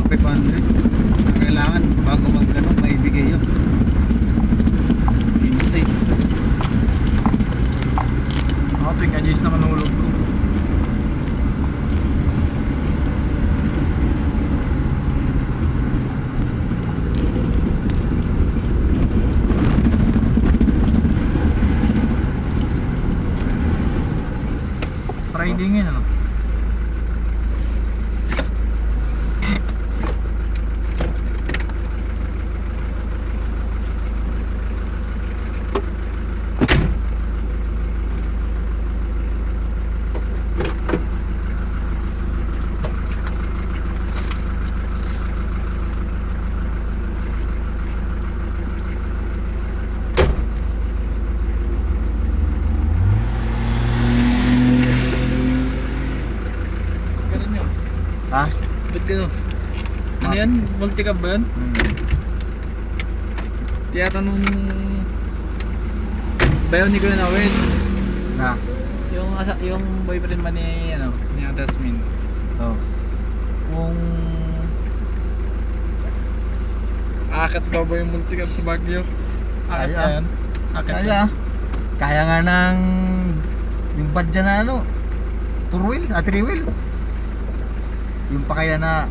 500. Kailangan bago mag maibigay yun. 15. Ako tuwing ka-Jays na manulog ko. Riding yun ano? Ha? Ba't gano'n? Ano yan? Multicab ba yan? Tiyatanong bayaw ni Kuya Nawin. Na? Yung boyfriend ba ni Atasmin? Oh. Kung akit daw ba yung multicab sa Baguio? Akit Kaya. ba yan? Akit Kaya. Kaya nga ng yung badya na ano, 4 wheels, 3 wheels. Yung pa kaya na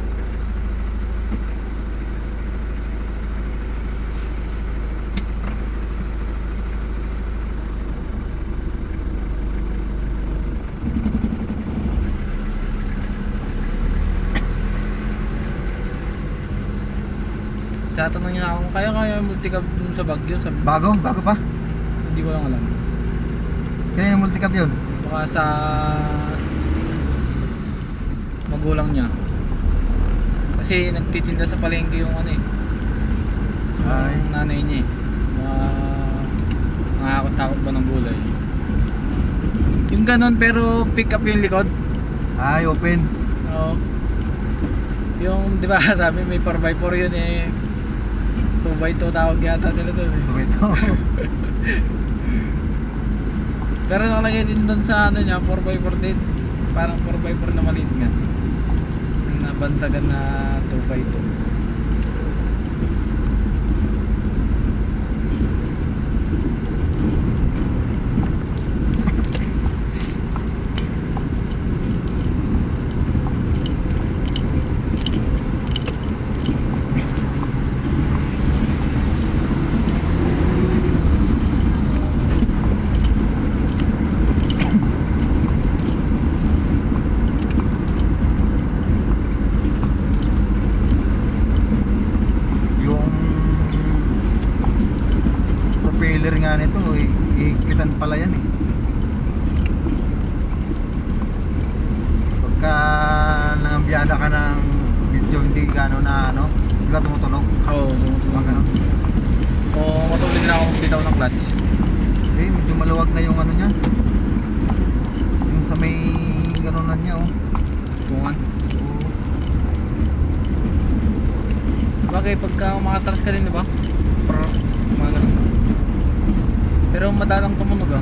Tatanong niya ako, kaya yung multicab sa Baguio? Sabi, bago pa. hindi ko lang alam. Kaya yung multicab yun. Baka sa magulang niya. Kasi nagtitinda sa palengke yung ano eh. Ay. Yung nanay niya eh. Nakakot-takot ba ng gulay. Yung ganon pero pick up yung likod. Ay, open. Oo. Yung di ba sabi may 4x4 yun eh. 2x2 tawag yata nila doon eh. Ito. Pero nakalagay din doon sa ano niya 4x4 din. Parang 4x4 na maliit nga. Nabansagan na 2x2. Propeller nga nito, ikitan pala yan eh. Pagka nangambiyada ka ng video hindi gano'n na ano, di ba tumutunog? Oo, Pag ano? o matulid na akong bitaw ng clutch. Medyo maluwag na yung ano niya. Yung sa may gano'nan niya oh. Tungan. Oo. Bagay pagka makatras ka din, di ba? Mga ganun. Pero madalang tumunog ah.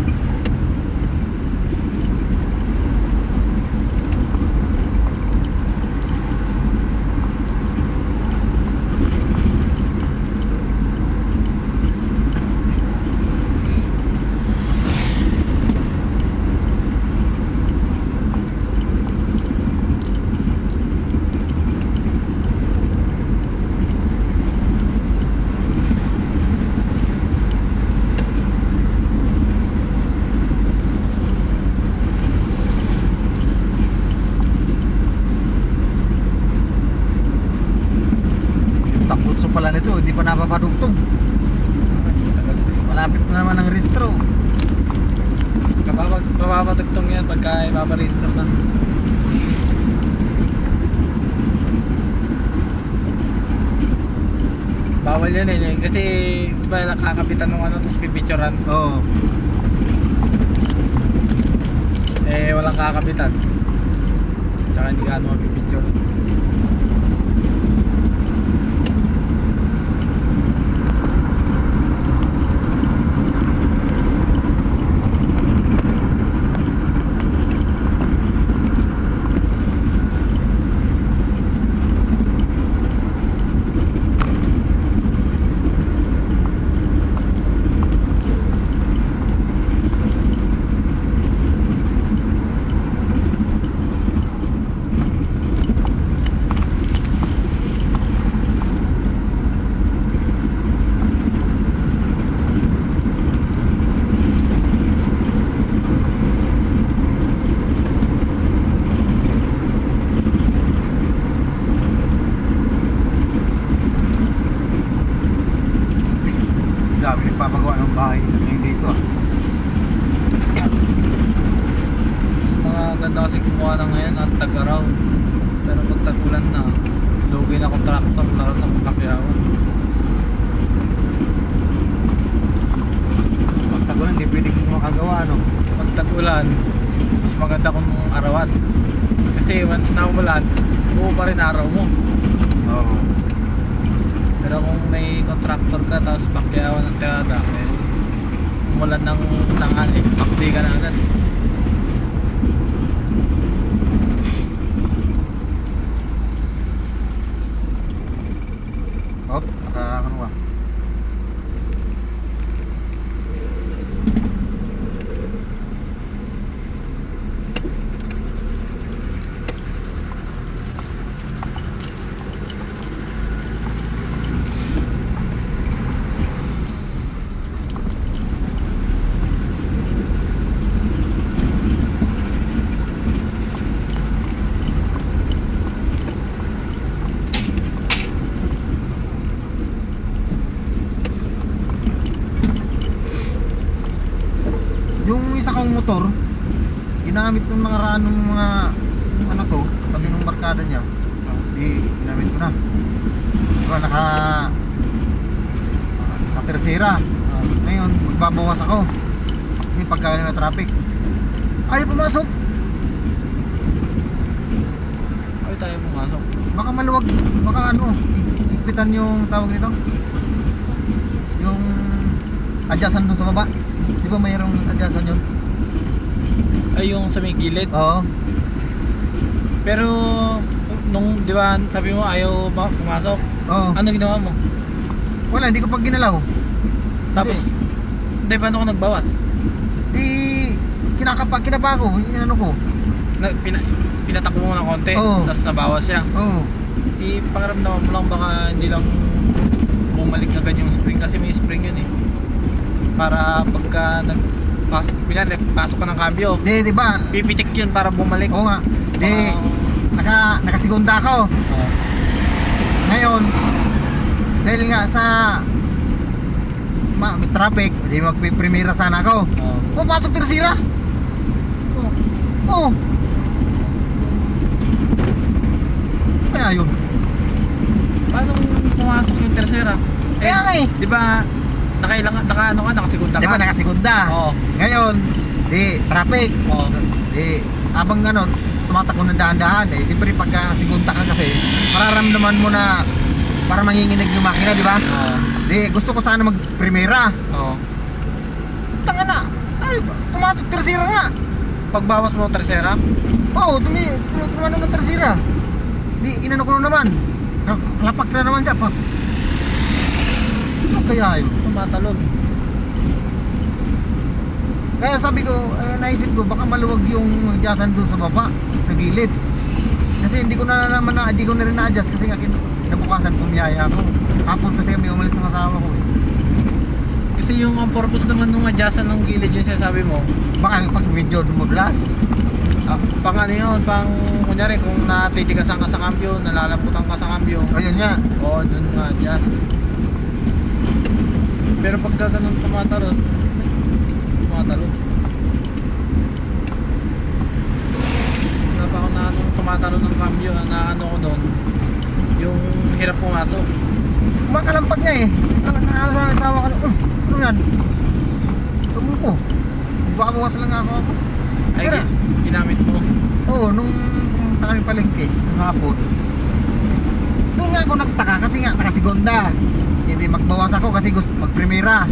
Takbutso pala nito, hindi pa napapadugtog. Malapit na naman ang restro. Mapapatugtong yan pagka ipaparestore na. Bawal yan eh kasi di ba nakakapitan ng ano tapos pipicturan. Oo. Eh walang kakapitan. Tsaka hindi ka ano mapipicture. na contractor na Pacquiaoan. Pag tagulan, hindi pwedeng makagawa, ano? Pag tag-ulan, mas maganda kung arawan. Kasi once na umulan, buo pa rin araw mo. Oo. Pero kung may contractor ka tapos Pacquiaoan ng tirada, eh, umulan ng tanghali, pakdi ka na agad. Hop, ano ba? Yung isa kong motor, ginamit ng mga ranong mga anak ko, sabi ng barkada niya, di ginamit ko na. Diba, naka-tersera. Ngayon, magbabawas ako. Kasi pagka may traffic, ayaw pumasok. Ay tayo pumasok. Baka maluwag, baka ano, ipitan yung tawag nito. Yung adjacent dun sa baba. Di ba mayroong adjacent yun? Ay yung sa may gilid. Oo. Pero nung di ba sabi mo ayaw pumasok, Oo. ano ginawa mo? Wala, hindi ko pag ginalaw. Tapos hindi paano ko nagbawas? Di, kinaba ko, yung ano ko. Pinatakbo mo ng konti, Oo. tapos nabawas siya. Oo. Ipakiramdaman mo lang baka hindi lang bumalik agad yung spring kasi may spring yun eh. Para pagka pasok ka ng cambio, Di ba? pipitik yun para bumalik. Oo nga. Di, nakasigunda ako. Oo. Ngayon, dahil nga sa traffic, di magpiprimera sana ako. Oo. Pupasok tersira. Oo. Kaya yun. Paano pumasok yung tersera? Kaya nga eh. Di ba nakasigunda Di ba ka? nakasigunda? Oo. Ngayon, di traffic. Oo. Di abang ano, tumatakbo ng dahan-dahan eh. Siyempre pagka nakasigunda ka kasi, mararamdaman mo na para manginginig yung makina, di ba? Oo. Di gusto ko sana magprimera. Oo. Tanga na. Ay, pumasok tersira nga. Pagbawas mo tersera, Oo, tumano ng tersira. Di inano ko na naman. Lapak na naman siya pa. Ano kaya yun? tumatalon. Kaya sabi ko, naisip ko baka maluwag yung adjustan dun sa baba, sa gilid. Kasi hindi ko na rin na-adjust kasi nga kinabukasan pumiyaya ako. Hapon kasi kami umalis ng asawa ko. Kasi yung ang purpose naman nung adjustan ng gilid yung sinasabi mo, Baka pag medyo dumuglas. pang ano yun, pang kunyari kung natitigasan ka sa cambio, nalalamputan ka sa cambio, Ayun nga. oo, dun ma-adjust. Pero pagka ganun tumatalon. Wala pa ako na anong tumatalon ng cambio, na ano ko doon, yung hirap pumasok. Makalampag nga eh. Nakakala sa asawa ko. Ano yan? Tumo ko. Baka bawas lang ako. Ay, Pero- ginamit mo. Oo, nung pumunta kami palengke, nung hapon. Doon nga ako nagtaka kasi nga nakasigonda. Hindi magbawas ako kasi gusto magprimera.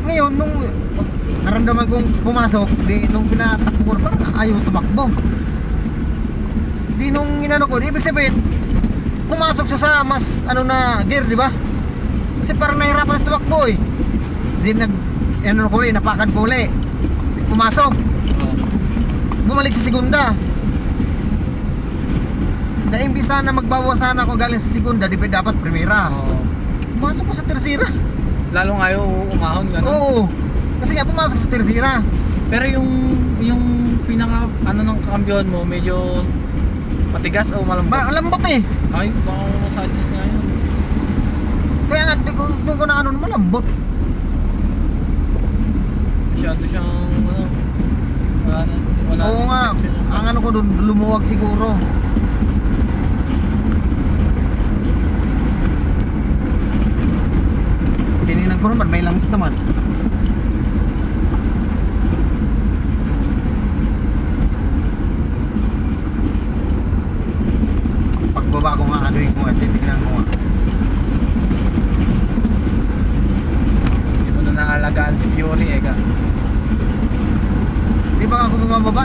Ngayon, nung naramdaman kong pumasok, nung pinatakbo ko, parang ayaw tumakbo. Di nung inano ko, ibig sabihin, pumasok siya sa mas ano na gear, di ba? Kasi parang nahirapan sa tumakbo eh. Di ano ko ulit, napakan ko ulit. Pumasok, bumalik sa segunda. Na imbis na magbawas sana ako galing sa segunda, di ba dapat primera. Pumasok ko sa tersira. Lalong ayaw umahon gano'n. Oo. Kasi nga pumasok sa tersira. Pero yung pinaka ano ng kambyohan mo medyo matigas o malambot? Malambot eh. Ay, baka masadjust nga yun. Kaya nga doon ko na ano malambot. Masyado siyang ano, wala Oo nga. protection yung Ang ano ko doon lumuwag siguro. ko naman, may langis naman. Pagbaba ko nga, anuin ko nga, titignan ko nga. Hindi mo na nakalagaan si Fury eh ka. Di ba ako bumababa?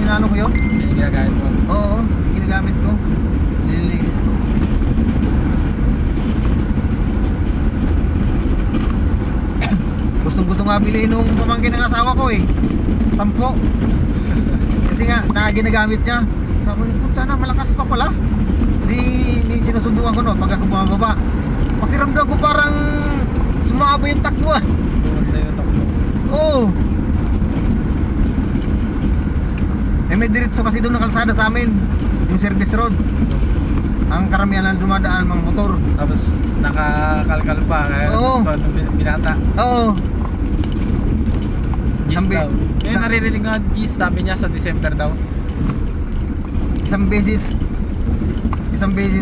Inano ko yun? Hindi yung ginagamit mo. Oo, ginagamit ko. Nililinis ko. Gustong gusto nga bilhin nung pamangkin ng asawa ko eh. 10. Kasi nga, ginagamit niya. Sabi ko, puta na, malakas pa pala. Di sinusubukan ko no, pag ako bumababa. Pakiramdam ko parang sumaba yung takbo ah. Bumanda yung takbo. Oo. May diretso kasi doon na kalsada sa amin. Yung service road. Ang karamihan na dumadaan mga motor. Tapos nakakalkal pa kaya Oo. gusto nung binata. Oo. Gis Isang daw. Eh naririnig nga Gis, sabi niya sa December daw. Isang beses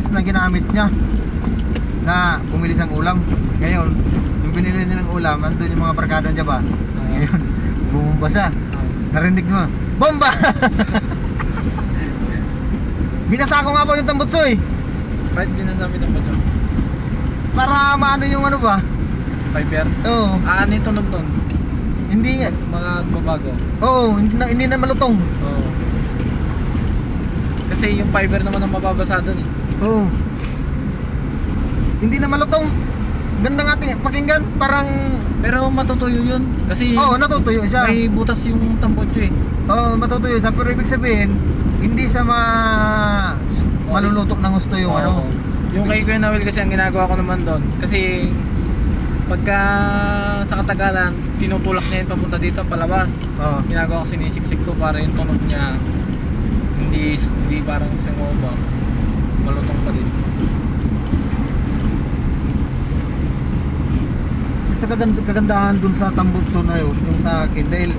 na ginamit niya na bumili siyang ulam. Ngayon, yung binili niya ng ulam, andun yung mga barkada niya ba? Ngayon, bumumba siya. Narinig mo, bomba! Binasa ko nga po yung tambutsoy Bakit binasabi ng batyo? para maano yung ano ba? Fiber? Oo. Ano yung tunog nun? Hindi nga. Magbabago. Oo, hindi na malutong. Oo. Kasi yung fiber naman ang mababasa dun eh. Oo. Hindi na malutong. Ganda nga pakinggan, parang Pero matutuyo yun. Kasi oo, natutuyo siya. may butas yung tampotyo eh. Oo, matutuyo siya, pero ibig sabihin hindi siya malulutok ng gusto yung ano. Oo. Yung kay Kuya Noel kasi ang ginagawa ko naman doon. Kasi pagka sa katagalan, tinutulak niya yung papunta dito palabas. Oo. Ginagawa ko sinisiksik ko para yung tunog niya hindi parang sumuba. Malutong pa din. At sa kagandahan dun sa Tambutso na yun, yung sa akin, dahil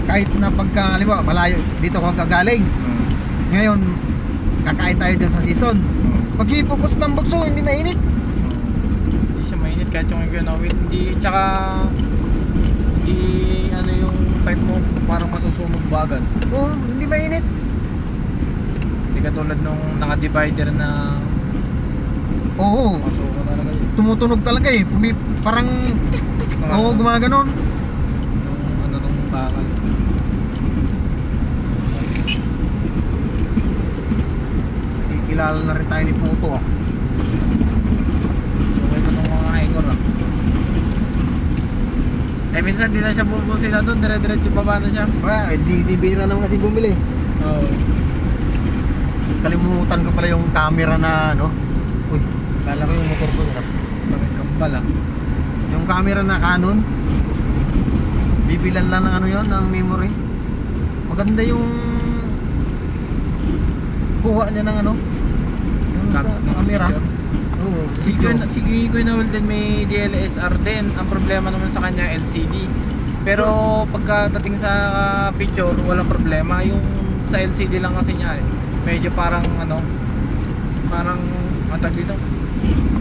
kahit na pagka, halimbawa, malayo, dito ako gagaling. Ngayon, kakain tayo dyan sa season. Pag hipo ko sa Tambutso, hindi mainit. Hindi siya mainit kahit yung Kuya Noel. Hindi, tsaka hindi ano yung pipe mo parang masusunog ba agad. Oo, hindi mainit. Hindi katulad nung naka-divider na Oo, masuko talaga yun. tumutunog talaga eh. Parang, oo, gumaganon. Yung ano nung bakal. Kilala na rin tayo ni Puto ah. So ito nung mga hikor ah. Eh minsan di na siya bubusin na doon, dire-diretso baba na siya. Di bira naman kasi bumili. Oo. Kalimutan ko pala yung camera na ano. Uy, kala ko yung motor ko na. Bakit kambal ah. Yung camera na Canon. Bibilan lang ng ano yon, ng memory. Maganda yung kuha niya ng ano. Yung sa camera. Oo, Si Kuya Noel din may DLSR din. Ang problema naman sa kanya LCD. Pero pagkadating sa picture, walang problema. Yung sa LCD lang kasi niya eh. Medyo parang ano, parang matag dito.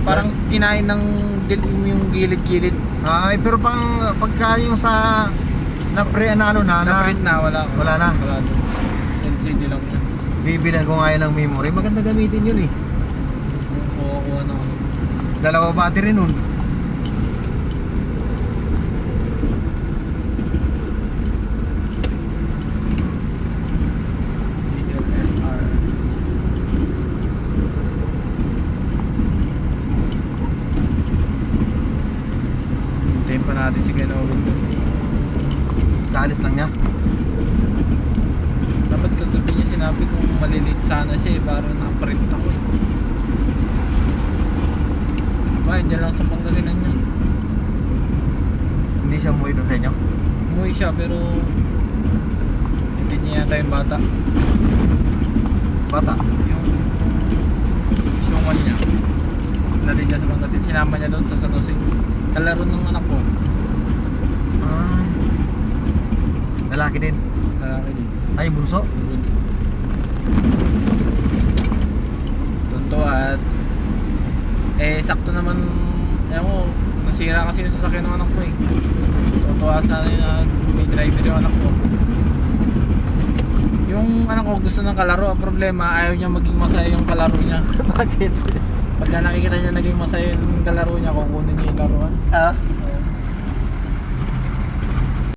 Parang kinain ng yung gilid-gilid. Ay, pero pagka yung sa Na-print na, wala. Wala na. Wala na. LCD lang yan. bibilan ko nga yun ng memory. Maganda gamitin yun eh. Kuha na ako. Dalawa battery nun. DLSR. Hintayin pa natin si Ganowin doon. Kaalis lang niya. Dapat kagabi niya sinabi kung malilit sana siya eh, para na-print ako eh. Ba, dyan lang sa Pangasinan niya. Hindi siya umuwi doon sa inyo. Umuwi siya pero hindi niya yata yung bata. Bata. Yung syungan niya. Dali niya sa Pangasinan. Sinama niya doon sa San Jose. Kalaro ng anak ko. Ah. Lalaki din. Lalaki din. Ay, bunso. Tunto at sakto naman ewan ko, Sira kasi yung sasakyan ng anak ko eh. Tutuwa sana na may driver yung anak ko. Yung anak ko gusto ng kalaro, ang problema ayaw niya maging masaya yung kalaro niya. Bakit? Pagka nakikita niya naging masaya yung kalaro niya, kukunin niya yung laruan. Ah?